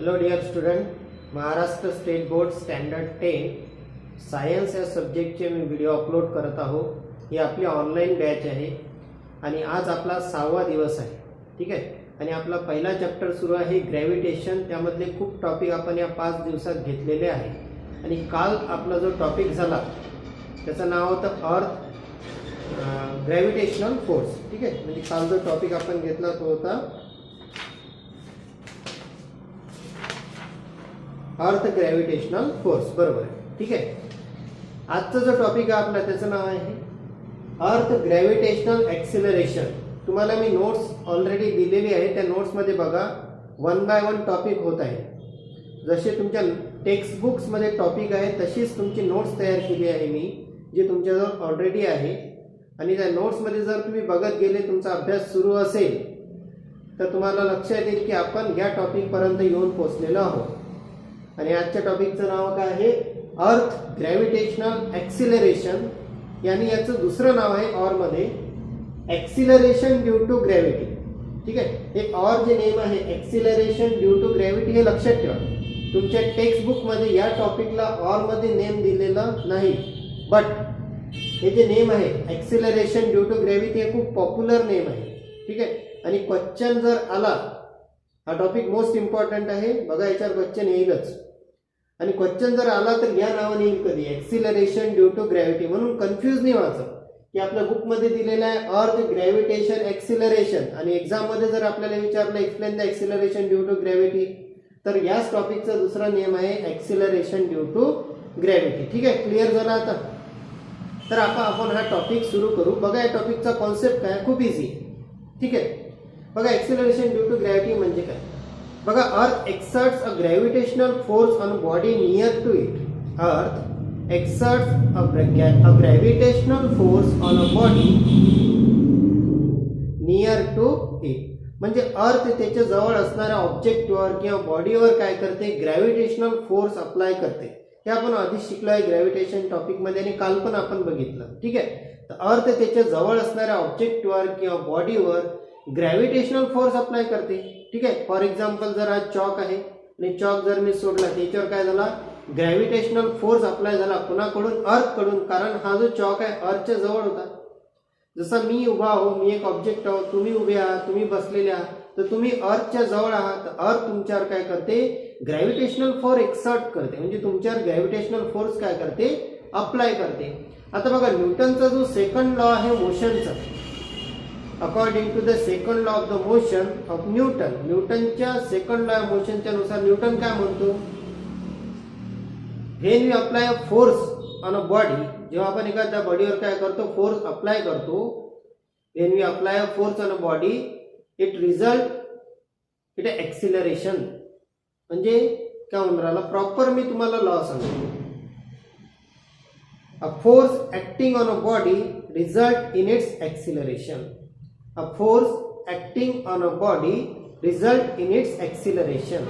Hello dear student, Maharashtra state board standard 10 science या सब्जेक्टचे मी video upload करत आहो। ही आपली ऑनलाईन बॅच आहे आणि आज आपला 6वा दिवस आहे। ठीक आहे, आणि आपला पहिला चॅप्टर सुरू आहे ग्रॅव्हिटेशन। त्यामधले खूप टॉपिक आपण या 5 दिवसात घेतलेले आहे आणि काल आपला जो टॉपिक झाला त्याचं नाव होतं अर्थ ग्रॅव्हिटेशनल फोर्स। ठीक आहे, म्हणजे काल जो टॉपिक आपण घेतला तो होता अर्थ ग्रॅव्हिटेशनल फोर्स, बरोबर आहे। ठीक आहे, आजचा जो टॉपिक आहे आपला त्याचं नाव आहे अर्थ ग्रॅव्हिटेशनल ॲक्सिलरेशन। तुम्हाला मी नोट्स ऑलरेडी दिलेली आहे, त्या नोट्समध्ये बघा 1 बाय 1 टॉपिक होत आहे। जसे तुमच्या टेक्स्ट बुक्समध्ये टॉपिक आहे तशीच तुमची नोट्स तयार केली आहे मी, जी तुमच्याजवळ ऑलरेडी आहे। आणि त्या नोट्समध्ये जर तुम्ही बघत गेले, तुमचा अभ्यास सुरू असेल तर तुम्हाला लक्षात येईल की आपण या टॉपिकपर्यंत येऊन पोहोचलेलो आहोत। आणि आजच्या टॉपिकचं नाव काय आहे? अर्थ ग्रॅव्हिटेशनल ॲक्सिलरेशन, यानी याचं दुसरं नाव आहे ऑर मध्ये ॲक्सिलरेशन ड्यू टू ग्रॅव्हिटी। ठीक आहे, हे ऑर जे नेम आहे ॲक्सिलरेशन ड्यू टू ग्रॅव्हिटी हे लक्षात ठेवा। तुमच्या टेक्स्ट बुक मध्ये या टॉपिकला ऑर मध्ये नेम दिलेला नाही, बट हे जे नेम आहे ॲक्सिलरेशन ड्यू टू ग्रॅव्हिटी हे खूप पॉप्युलर नेम आहे। ठीक आहे, आणि क्वेश्चन जर आला, हा टॉपिक मोस्ट इम्पॉर्टंट आहे, बघा याच्यावर क्वेश्चन येईलच। आणि क्वेश्चन जर आला तर या नावाने येईल कधी, ॲक्सिलरेशन ड्यू टू ग्रॅव्हिटी, म्हणून कन्फ्यूज नाही व्हायचं की आपल्या बुक मध्ये दिलेला आहे अर्थ ग्रॅव्हिटेशन ॲक्सिलरेशन आणि एक्झाम मध्ये जर आपल्याला विचारलं explain the acceleration due to gravity, तर याच टॉपिकचा दुसरा नेम आहे ॲक्सिलरेशन ड्यू टू ग्रॅव्हिटी। ठीक आहे, क्लिअर झाला आता? तर आपण हा टॉपिक सुरू करू। बघा या टॉपिकचा कॉन्सेप्ट काय, खूप इझी। ठीक आहे, बघा ॲक्सिलरेशन ड्यू टू ग्रॅव्हिटी म्हणजे काय? बघा, earth exerts a gravitational force on body near to it. Earth exerts a gravitational force on a body near to it, म्हणजे अर्थ त्याच्या जवळ असणाऱ्या ऑब्जेक्टवर किंवा बॉडीवर काय करते? ग्रॅव्हिटेशनल फोर्स अप्लाय करते। हे आपण आधीच शिकलो आहे ग्रॅव्हिटेशन टॉपिक मध्ये आणि काल पण आपण बघितलं। ठीक आहे, तर अर्थ त्याच्या जवळ असणाऱ्या ऑब्जेक्टवर किंवा बॉडीवर ग्रॅव्हिटेशनल फोर्स अप्लाय करते। ठीक आहे, फॉर एक्झाम्पल जर हा चॉक आहे आणि चॉक जर मी सोडला त्याच्यावर काय झाला? ग्रॅव्हिटेशनल फोर्स अप्लाय झाला। कोणाकडून? अर्थकडून, कारण हा जो चॉक आहे अर्थच्या जवळ होता। जसा मी उभा आहो, मी एक ऑब्जेक्ट आहो, तुम्ही उभे आहात, तुम्ही बसलेले आहात, तर तुम्ही अर्थच्या जवळ आहात, तर अर्थ तुमच्यावर काय करते? ग्रॅव्हिटेशनल फोर्स एक्सर्ट करते, म्हणजे तुमच्यावर ग्रॅव्हिटेशनल फोर्स काय करते? अप्लाय करते। आता बघा, न्यूटनचा जो सेकंड लॉ आहे मोशनचा, according to the second law of the motion of Newton, न्यूटनच्या सेकंड लॉ ऑफ मोशनच्या नुसार न्यूटन काय म्हणतो? When we apply a force on a body, जेव्हा आपण एखाद्या बॉडीवर काय करतो? फोर्स अप्लाय करतो। When we apply a force on a body it result acceleration, म्हणजे काय म्हणून राहिला? प्रॉपर मी तुम्हाला लॉ सांगतो। A force acting on a body result in it's acceleration. A force acting on a body result in its acceleration,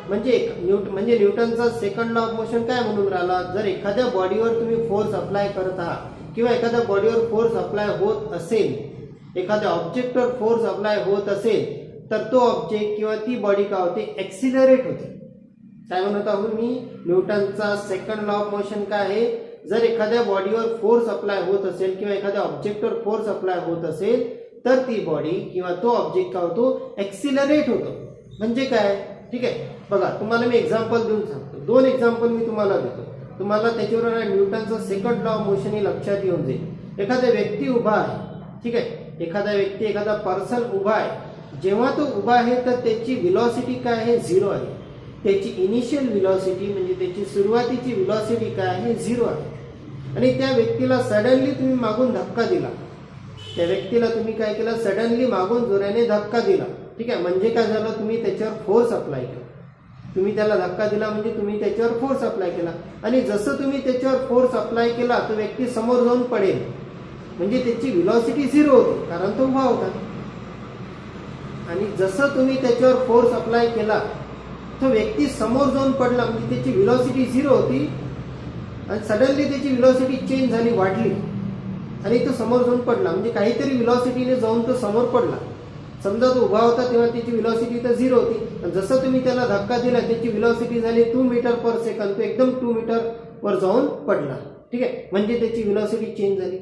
म्हणजे न्यूटनचा second law of motion काय म्हणून राहिला? जर एखाद्या बॉडीवर तुम्ही फोर्स अप्लाय करत आहात किंवा एखाद्या बॉडीवर फोर्स अप्लाय होत असेल, एखाद्या ऑब्जेक्टवर फोर्स अप्लाय होत असेल, तर तो ऑब्जेक्ट किंवा ती बॉडी काय होते? ॲक्सिलरेट होते। काय म्हणत आहोत मी? न्यूटनचा सेकंड लॉ ऑफ मोशन काय आहे? जर एखाद्या बॉडीवर फोर्स अप्लाय होत असेल किंवा एखाद्या ऑब्जेक्टवर फोर्स अप्लाय होत असेल, तर ती बॉडी किंवा तो ऑब्जेक्ट काय होतो? ॲक्सिलरेट होतो। म्हणजे काय? ठीक आहे, बघा तुम्हाला मी एक्झाम्पल देऊन सांगतो। 2 एक्झाम्पल मी तुम्हाला देतो, तुम्हाला त्याच्यावर न्यूटनचा सेकंड लॉ ऑफ मोशन ही लक्षात येऊन जाईल। एखादा व्यक्ती उभा आहे, ठीक आहे, एखादा पर्सन उभा आहे। जेव्हा तो उभा आहे तर त्याची व्हेलॉसिटी काय आहे? 0 आहे। त्याची इनिशियल व्हेलॉसिटी म्हणजे त्याची सुरुवातीची व्हेलॉसिटी काय आहे? 0 आहे। आणि त्या व्यक्तीला सडनली तुम्ही मागून धक्का दिला, त्या व्यक्तीला तुम्ही काय केलं? सडनली मागून जोराने धक्का दिला। ठीक आहे, म्हणजे काय झालं? तुम्ही त्याच्यावर फोर्स अप्लाय केला। तुम्ही त्याला धक्का दिला म्हणजे तुम्ही त्याच्यावर फोर्स अप्लाय केला, आणि जसं तुम्ही त्याच्यावर फोर्स अप्लाय केला तो व्यक्ती समोर जाऊन पडेल, म्हणजे त्याची व्हेलॉसिटी 0 होती, कारण तो उभा होता। आणि जसं तुम्ही त्याच्यावर फोर्स अप्लाय केला तो व्यक्ती समोर जाऊन पडला, म्हणजे त्याची व्हेलॉसिटी 0 होती आणि सडनली त्याची व्हेलॉसिटी चेंज झाली, वाढली, आणि तो समोर जाऊन पडला, म्हणजे काहीतरी व्हेलॉसिटीने जाऊन तो समोर पडला। समजा तो उभा होता तेव्हा त्याची व्हेलॉसिटी तर 0 होती, जसं तुम्ही त्याला धक्का दिला त्याची व्हेलॉसिटी झाली 2 मीटर पर सेकंद, तो एकदम 2 मीटर वर जाऊन पडला. ठीक आहे, म्हणजे त्याची व्हेलॉसिटी चेंज झाली.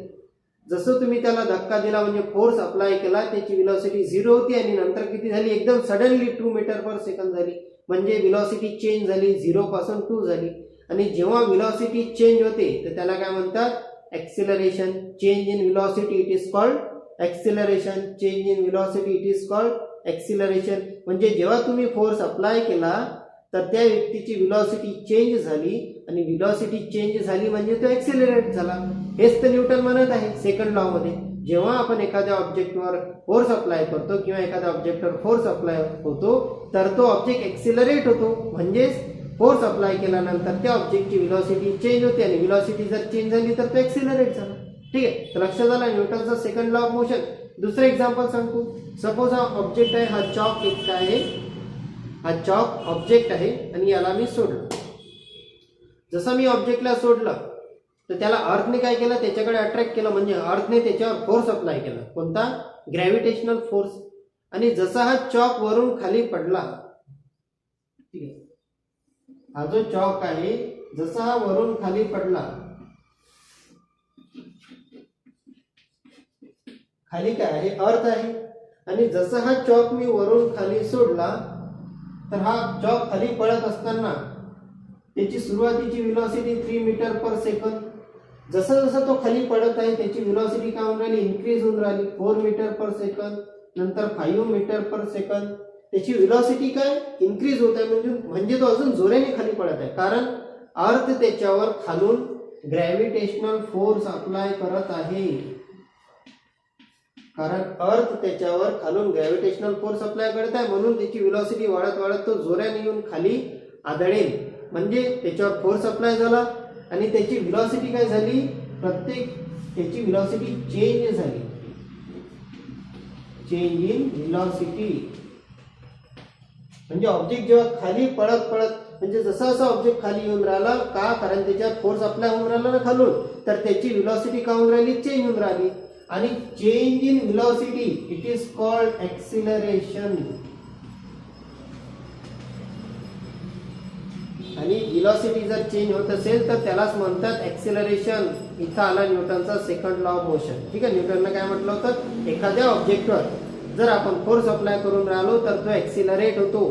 जसं तुम्ही त्याला धक्का दिला म्हणजे फोर्स अप्लाय केला, त्याची व्हेलॉसिटी 0 होती आणि नंतर किती झाली, एकदम सडनली 2 मीटर पर सेकंद झाली, म्हणजे व्हेलॉसिटी चेंज झाली, 0 पासून 2 झाली. आणि जेव्हा व्हेलॉसिटी चेंज होते तर त्याला काय म्हणतात, acceleration. Change in velocity it is called acceleration. Change in velocity it is called acceleration. म्हणजे जेव्हा तुम्ही फोर्स अप्लाय केला तर त्या व्यक्तीची व्हेलॉसिटी चेंज झाली आणि व्हेलॉसिटी चेंज झाली म्हणजे तो एक्सिलरेट झाला. हेच तर न्यूटन म्हणत आहे सेकंड लॉ मध्ये. जेव्हा आपण एखाद्या ऑब्जेक्टवर फोर्स अप्लाय करतो किंवा एखाद्या ऑब्जेक्टवर फोर्स अप्लाय होतो तर तो ऑब्जेक्ट एक्सिलरेट होतो, म्हणजेच फोर्स अप्लाय केल्यानंतर त्या ऑब्जेक्टची व्हेलॉसिटी चेंज होते आणि व्हेलॉसिटी जर चेंज झाली तर तो एक्सिलरेट झाला. ठीक आहे, तर लक्षात आलं न्यूटनचा सेकंड लॉ ऑफ मोशन. दुसरं एक्झाम्पल सांगतो. सपोज हा ऑब्जेक्ट आहे, हा चॉक इतका आहे, हा चॉक ऑब्जेक्ट आहे आणि याला मी सोडलं. जसं मी ऑब्जेक्टला सोडलं तर त्याला अर्थने काय केलं, त्याच्याकडे अट्रॅक्ट केलं, म्हणजे अर्थने त्याच्यावर फोर्स अप्लाय केला. कोणता, ग्रॅव्हिटेशनल फोर्स. आणि जसा हा चॉक वरून खाली पडला, ठीक आहे, हा जो चॉक आहे जसा हा वरून खाली पडला, खाली काय आहे, अर्थ आहे. आणि जसा हा चॉक मी वरून खाली सोडला तर हा चॉक खाली पडत असताना त्याची सुरुवातीची व्हेलॉसिटी 3 मीटर पर सेकंद. जसं जसं तो खाली पडत आहे त्याची व्हेलॉसिटी काय होऊन राहिली, इन्क्रीज होऊन राहिली. 4 मीटर पर सेकंद, नंतर 5 मीटर पर सेकंद. त्याची व्हेलॉसिटी काय इन्क्रीज होत आहे, म्हणजे तो अजून जोराने खाली पडत आहे, कारण अर्थ त्याच्यावर खालून ग्रॅव्हिटेशनल फोर्स अप्लाय करत आहे. कारण अर्थ त्याच्यावर खालून ग्रॅव्हिटेशनल फोर्स अप्लाय करत आहे, म्हणून त्याची व्हेलॉसिटी वाढत वाढत तो जोराने येऊन खाली आदळेल. म्हणजे त्याच्यावर फोर्स अप्लाय झाला आणि त्याची व्हेलॉसिटी काय झाली, त्याची व्हेलॉसिटी चेंज झाली. चेंज इन व्हेलॉसिटी म्हणजे ऑब्जेक्ट जेव्हा खाली पडत पडत, म्हणजे जसा जसा ऑब्जेक्ट खाली येऊन राहिला, का, कारण त्याच्यावर फोर्स अप्लाय होऊन राहिला ना खालून, तर त्याची व्हेलॉसिटी काय होऊन राहिली, चेंज होऊन राहिली. आणि change in velocity it is called acceleration. आणि व्हेलॉसिटी जर चेंज होत असेल तर त्यालाच म्हणतात एक्सिलरेशन. इथं आला न्यूटनचा सेकंड लॉ ऑफ मोशन. ठीक आहे, न्यूटनने काय म्हटलं होतं, एखाद्या ऑब्जेक्टवर जर आपण फोर्स अप्लाय करून राहिलो तर तो एक्सिलरेट होतो.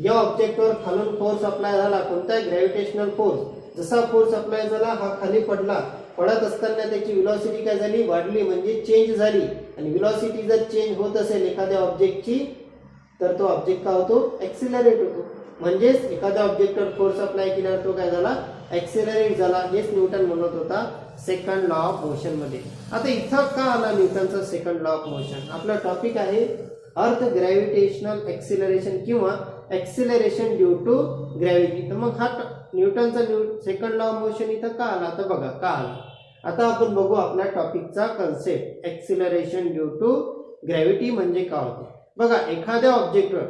या ऑब्जेक्टवर खालून फोर्स अप्लाय झाला, कोणता, ग्रॅव्हिटेशनल फोर्स. जसा फोर्स अप्लाय झाला हा खाली पडला, पडत असताना त्याची व्हेलॉसिटी काय झाली, वाढली, म्हणजे चेंज झाली. आणि व्हेलॉसिटी जर चेंज होत असेल एखाद्या ऑब्जेक्टची तर तो ऑब्जेक्ट काय होतो, एक्सिलरेट होतो. म्हणजेच एखाद्या ऑब्जेक्टवर फोर्स अप्लाय केल्यावर तो काय झाला, एक्सिलरेट झाला. हेच न्यूटन म्हणत होता सेकंड लॉ ऑफ मोशन मध्ये. आता इथं का आला न्यूटनचा सेकंड लॉ ऑफ मोशन. आपला टॉपिक आहे अर्थ ग्रॅव्हिटेशनल एक्सिलरेशन किंवा एक्सिलरेशन ड्यू टू ग्रॅव्हिटी. तर मग हा न्यूटनचा सेकंड लॉ ऑफ मोशन इथं का आला, तर बघा का आला. आता आपण बघू आपल्या टॉपिकचा concept, acceleration due to gravity म्हणजे काय होते. बघा, एखाद्या ऑब्जेक्टवर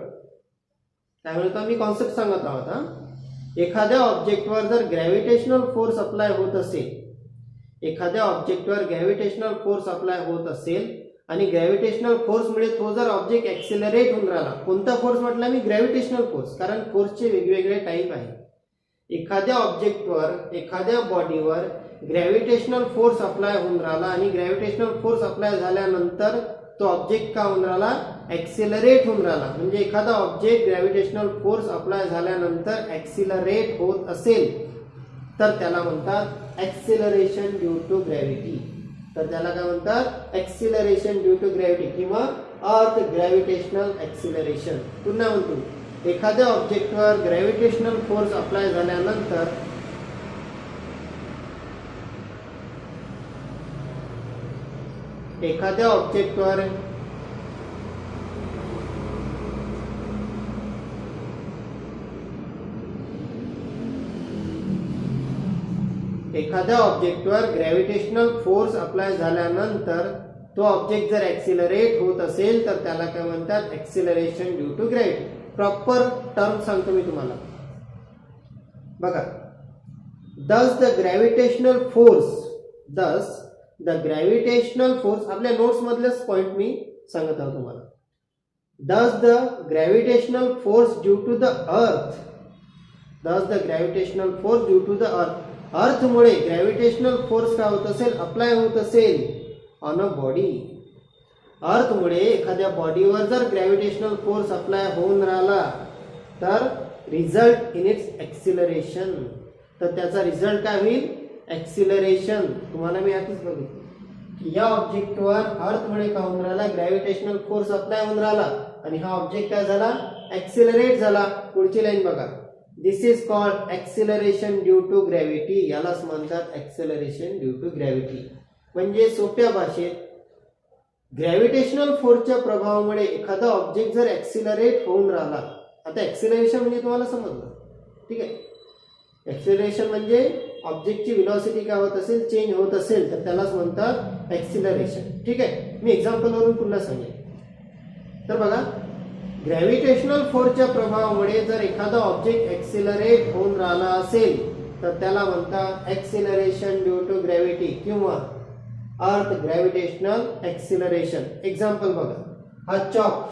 काय म्हणतो आम्ही, कॉन्सेप्ट सांगत आहोत. एखाद्या ऑब्जेक्टवर जर ग्रॅव्हिटेशनल फोर्स अप्लाय होत असेल, एखाद्या ऑब्जेक्टवर ग्रॅव्हिटेशनल फोर्स अप्लाय होत असेल आणि ग्रॅव्हिटेशनल फोर्समुळे तो जर ऑब्जेक्ट एक्सिलरेट होऊन राहिला, कोणता फोर्स म्हटला मी, ग्रॅव्हिटेशनल फोर्स, कारण फोर्सचे वेगवेगळे टाईप आहे. एखाद्या ऑब्जेक्टवर, एखाद्या बॉडीवर ग्रॅव्हिटेशनल फोर्स अप्लाय होऊन राहिला आणि ग्रॅव्हिटेशनल फोर्स अप्लाय झाल्यानंतर तो ऑब्जेक्ट का होऊन राहिला, एक्सिलरेट होऊन राहिला. म्हणजे एखादा ऑब्जेक्ट ग्रॅव्हिटेशनल फोर्स अप्लाय झाल्यानंतर एक्सिलरेट होत असेल तर त्याला म्हणतात एक्सिलरेशन ड्यू टू ग्रॅव्हिटी. तर त्याला काय म्हणतात, एक्सिलरेशन ड्यू टू ग्रॅव्हिटी किंवा अर्थ ग्रॅव्हिटेशनल एक्सिलरेशन. पुन्हा म्हणतो, एखाद्या ऑब्जेक्टवर ग्रॅव्हिटेशनल फोर्स अप्लाय झाल्यानंतर एखाद्या ऑब्जेक्टवर ग्रॅव्हिटेशनल फोर्स अप्लाय झाल्यानंतर तो ऑब्जेक्ट जर एक्सिलरेट होत असेल तर त्याला काय म्हणतात, acceleration due to gravity. Proper term सांगतो मी तुम्हाला. बघा, दस द ग्रॅव्हिटेशनल फोर्स, आपल्या नोट्स मधलेच पॉइंट मी सांगत आहोत तुम्हाला. Thus the gravitational force due to the earth, अर्थ मुळे ग्रॅव्हिटेशनल फोर्स काय होत असेल, अप्लाय होत असेल ऑन अ बॉडी. अर्थ मुळे एखाद्या बॉडीवर जर ग्रॅव्हिटेशनल फोर्स अप्लाय होऊन राहिला तर रिझल्ट इन इट्स एक्सिलरेशन, तर त्याचा रिझल्ट काय होईल, एक्सिलरेशन. तुम्हाला मी आधीच बघितलं की या ऑब्जेक्टवर अर्थ मुळे काय होऊन राहिला, ग्रॅव्हिटेशनल फोर्स अप्लाय होऊन राहिला आणि हा ऑब्जेक्ट काय झाला, एक्सिलरेट झाला. पुढची लाईन बघा, this is called acceleration due to gravity. यालाच म्हणतात एक्सिलरेशन ड्यू टू ग्रॅव्हिटी. म्हणजे सोप्या भाषेत ग्रॅव्हिटेशनल फोर्सच्या प्रभावामुळे एखादा ऑब्जेक्ट जर एक्सिलरेट होऊन राहिला, आता एक्सिलरेशन म्हणजे तुम्हाला समजलं, ठीक आहे. एक्सिलरेशन म्हणजे ऑब्जेक्टची व्हेलॉसिटी काय होत असेल, चेंज होत असेल तर त्यालाच म्हणतात एक्सिलरेशन, ठीक आहे. मी एक्झाम्पल वरून पुन्हा सांगेन. तर बघा, ग्रॅव्हिटेशनल फोर्सच्या प्रभावामुळे जर एखादा ऑब्जेक्ट एक्सिलरेट होऊन राहिला असेल तर त्याला म्हणतात एक्सिलरेशन ड्यू टू ग्रॅव्हिटी किंवा अर्थ ग्रॅव्हिटेशनल एक्सिलरेशन. एक्झाम्पल बघा, हा चॉक,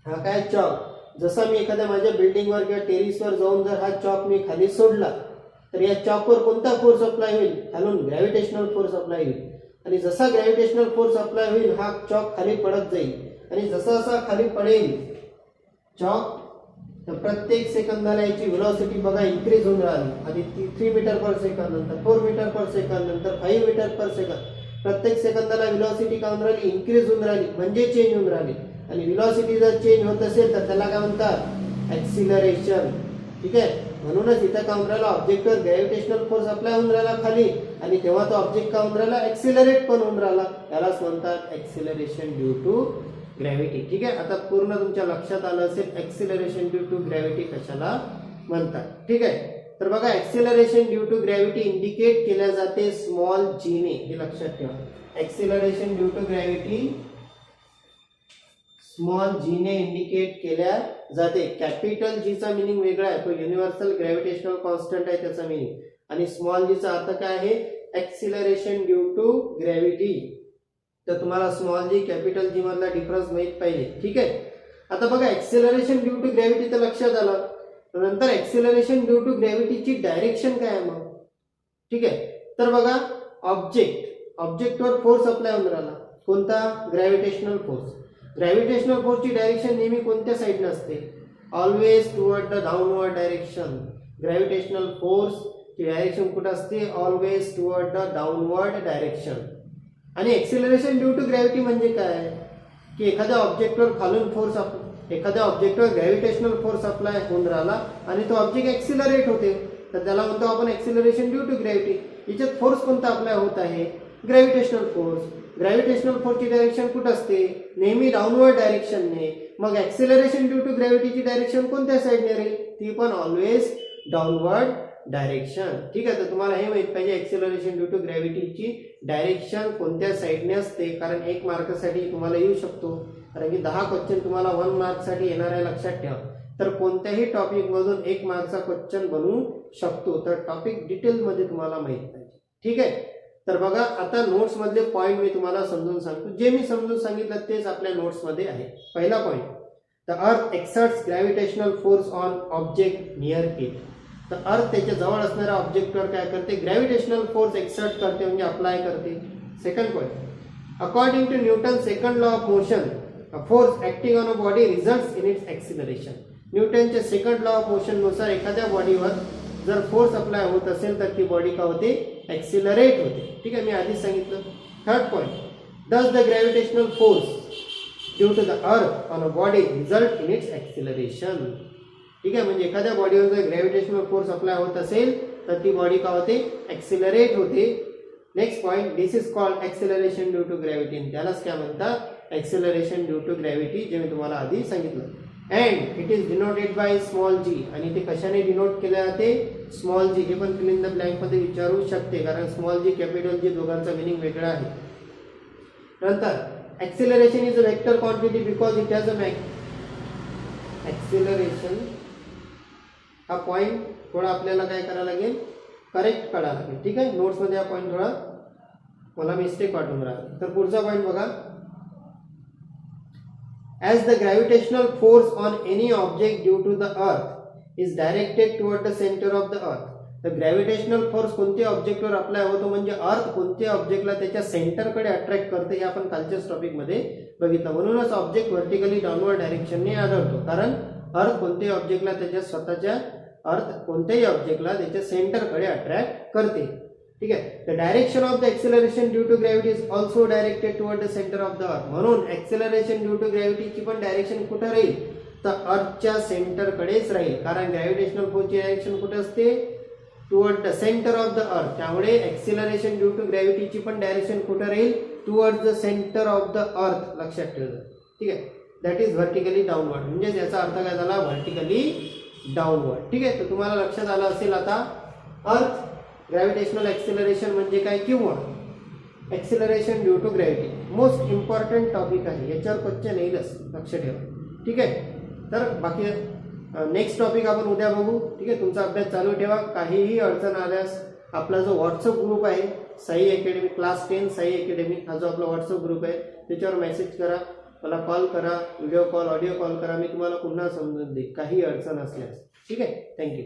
हा काय चॉक, जसा मी एखाद्या माझ्या बिल्डिंगवर किंवा टेरिसवर जाऊन जर हा चॉक मी खाली सोडला तर या चॉकवर कोणता फोर्स अप्लाय होईल, खालून ग्रॅव्हिटेशनल फोर्स अप्लाय होईल. आणि जसा ग्रॅव्हिटेशनल फोर्स अप्लाय होईल हा चॉक खाली पडत जाईल आणि जसा जसा खाली पडेल चॉक तर प्रत्येक सेकंदाला याची व्हेलॉसिटी बघा इन्क्रीज होऊन राहिली. आधी 3 मीटर पर सेकंद, नंतर 4 मीटर पर सेकंद, नंतर 5 मीटर पर सेकंद. प्रत्येक सेकंदाला व्हेलॉसिटी काय होऊन राहिली, इन्क्रीज होऊन राहिली म्हणजे चेंज होऊन राहिली. आणि व्हेलॉसिटी जर चेंज होत असेल तर त्याला काय म्हणतात, एक्सिलरेशन, ठीक आहे. म्हणूनच इथं काय होऊन राहिला, ऑब्जेक्टवर ग्रॅव्हिटेशनल फोर्स अप्लाय होऊन राहिला खाली आणि तेव्हा तो ऑब्जेक्ट काय होऊन राहिला, एक्सिलरेट पण होऊन राहिला. यालाच म्हणतात एक्सिलरेशन ड्यू टू ग्रॅव्हिटी, ठीक आहे. आता पूर्ण तुमच्या लक्षात आलं असेल एक्सिलरेशन ड्यू टू ग्रॅव्हिटी कशाला म्हणतात, ठीक आहे. तर बघा, acceleration due to gravity indicate केल्या जाते स्मॉल जी ने, हे लक्षात ठेवा. Acceleration due to gravity small G ने इंडिकेट केल्या जाते. कॅपिटल जी चा मिनिंग वेगळा आहे, तो युनिव्हर्सल ग्रॅव्हिटेशनल कॉन्स्टंट आहे त्याचा मिनिंग. आणि स्मॉल जी चा अर्थ काय आहे, एक्सिलरेशन ड्यू टू ग्रॅव्हिटी. तर तुम्हाला स्मॉल जी कॅपिटल जी मधला डिफरन्स माहित पाहिजे, ठीक आहे. आता बघा, एक्सिलरेशन ड्यू टू ग्रॅव्हिटी तर लक्षात आलं. नंतर एक्सिलरेशन ड्यू टू ग्रॅव्हिटीची डायरेक्शन काय आहे मग, ठीक आहे. तर बघा, ऑब्जेक्टवर फोर्स अप्लाय होऊन राहिला, कोणता, ग्रॅव्हिटेशनल फोर्स. ग्रॅव्हिटेशनल फोर्सची डायरेक्शन नेहमी कोणत्या साईडने असते, always toward the downward direction. Gravitational फोर्सची डायरेक्शन कुठे असते, always toward the downward direction. आणि एक्सिलरेशन ड्यू टू ग्रॅव्हिटी म्हणजे काय, की एखाद्या ऑब्जेक्टवर खालून फोर्स, एखाद्या ऑब्जेक्टवर ग्रॅव्हिटेशनल फोर्स अप्लाय होऊन राहिला आणि तो ऑब्जेक्ट एक्सिलरेट होते तर त्याला म्हणतो आपण एक्सिलरेशन ड्यू टू ग्रॅव्हिटी. याच्यात फोर्स कोणता अप्लाय होत आहे, ग्रॅव्हिटेशनल फोर्स. ग्रॅव्हिटेशनल फोर्सची डायरेक्शन कुठं असते, नेहमी डाऊनवर्ड डायरेक्शनने. मग एक्सिलरेशन ड्यू टू ग्रॅव्हिटीची डायरेक्शन कोणत्या साईडने रे, ती पण ऑलवेज डाऊनवर्ड डायरेक्शन, ठीक आहे. तर तुम्हाला हे माहित पाहिजे एक्सिलरेशन ड्यू टू ग्रॅव्हिटीची डायरेक्शन कोणत्या साईडने असते, कारण 1 मार्कसाठी तुम्हाला येऊ शकतो. कारण की 10 क्वेश्चन तुम्हाला 1 मार्कसाठी येणार आहे, लक्षात ठेवा. तर कोणत्याही टॉपिक मधून 1 मार्कचा क्वेश्चन बनवू शकतो. तर टॉपिक डिटेल मध्ये तुम्हाला माहित पाहिजे, ठीक आहे. तर बघा, आता नोट्स मधले पॉइंट मी तुम्हाला समजून सांगतो. जे मी समजून सांगितलं तेच आपल्या नोट्स मध्ये आहे. पहिला point, the earth exerts gravitational force on object near it. तर अर्थ त्याच्या जवळ असणाऱ्या ऑब्जेक्टवर काय करते, ग्रॅव्हिटेशनल फोर्स एक्सर्ट करते म्हणजे अप्लाय करते. Second point, according to Newton second law of motion, force acting on a body results in its acceleration. न्यूटनच्या सेकंड लॉ ऑफ मोशन नुसार एखाद्या बॉडीवर जर फोर्स अप्लाय होत असेल तर ती बॉडी काय होते, एक्सिलरेट होते, ठीक आहे. मी आधीच सांगितलं. Third point, does the gravitational force due to the earth on a body result in its acceleration, ठीक आहे. म्हणजे एखाद्या बॉडीवर जर ग्रॅव्हिटेशनल फोर्स अप्लाय होत असेल तर ती बॉडी काय होते, एक्सिलरेट होते. Next point, this is called acceleration due to gravity. त्यालाच काय म्हणतात, एक्सिलरेशन ड्यू टू ग्रॅव्हिटी, जे मी तुम्हाला आधी सांगितलं. And it is denoted by small G. आणि ते कशाने डिनोट केले जाते, स्मॉल जी. हे पण फिल इन द ब्लँक मध्ये विचारू शकते, कारण स्मॉल जी कॅपिटल जी दोघांचा मिनिंग वेगळा आहे. नंतर, acceleration is a vector quantity because it has a acceleration. हा पॉइंट थोडा आपल्याला काय करायला लागेल, करेक्ट करायला लागेल, ठीक आहे. नोट्स मध्ये हा पॉइंट थोडा मला मिस्टेक वाटून राहिला. तर पुढचा पॉइंट बघा, as the gravitational force on any object due to the earth is directed toward the center of the earth. तर ग्रॅव्हिटेशनल फोर्स कोणत्या ऑब्जेक्टवर अप्लाय होतो म्हणजे अर्थ कोणत्या ऑब्जेक्टला त्याच्या सेंटरकडे अट्रॅक्ट करते हे आपण कालच्याच टॉपिक मध्ये बघितलं. म्हणूनच ऑब्जेक्ट व्हर्टिकली डाऊनवर्ड डायरेक्शनने आढळतो, कारण अर्थ कोणत्याही ऑब्जेक्टला त्याच्या स्वतःच्या अर्थ कोणत्याही ऑब्जेक्टला त्याच्या सेंटरकडे अट्रॅक्ट करते. ठीक आहे. The direction of the acceleration due to gravity is also directed toward the centre of the earth. म्हणून एक्सेलरेशन ड्यू टू ग्रॅव्हिटीची पण डायरेक्शन कुठे राहील तर अर्थच्या सेंटरकडेच राहील, कारण ग्रॅव्हिटेशनल फोर्सची डायरेक्शन कुठे असते toward the centre of the अर्थ. त्यामुळे एक्सेलरेशन ड्यू टू ग्रॅव्हिटीची पण डायरेक्शन कुठे राहील toward the centre of the अर्थ. लक्षात ठेवा. ठीक आहे. That is vertically downward. म्हणजे याचा अर्थ काय झाला व्हर्टिकली डाऊनवर्ड. ठीक आहे. तर तुम्हाला लक्षात आलं असेल आता अर्थ ग्रॅव्हिटेशनल एक्सेलरेशन म्हणजे काय किंवा acceleration due to gravity most important topic आहे, याच्यावर क्वेश्चन येईलच, लक्ष ठेवा. ठीक आहे. तर बाकी नेक्स्ट टॉपिक आपण उद्या बघू. ठीक आहे. तुमचा अभ्यास चालू ठेवा. काहीही अडचण आल्यास आपला जो व्हॉट्सअप ग्रुप आहे Sai academy class 10 Sai academy हा जो आपला व्हॉट्सअप ग्रुप आहे त्याच्यावर मेसेज करा, मला कॉल करा, व्हिडिओ कॉल ऑडिओ कॉल करा, मी तुम्हाला पुन्हा समजून देईन काही अडचण असल्यास. ठीक आहे. थँक्यू.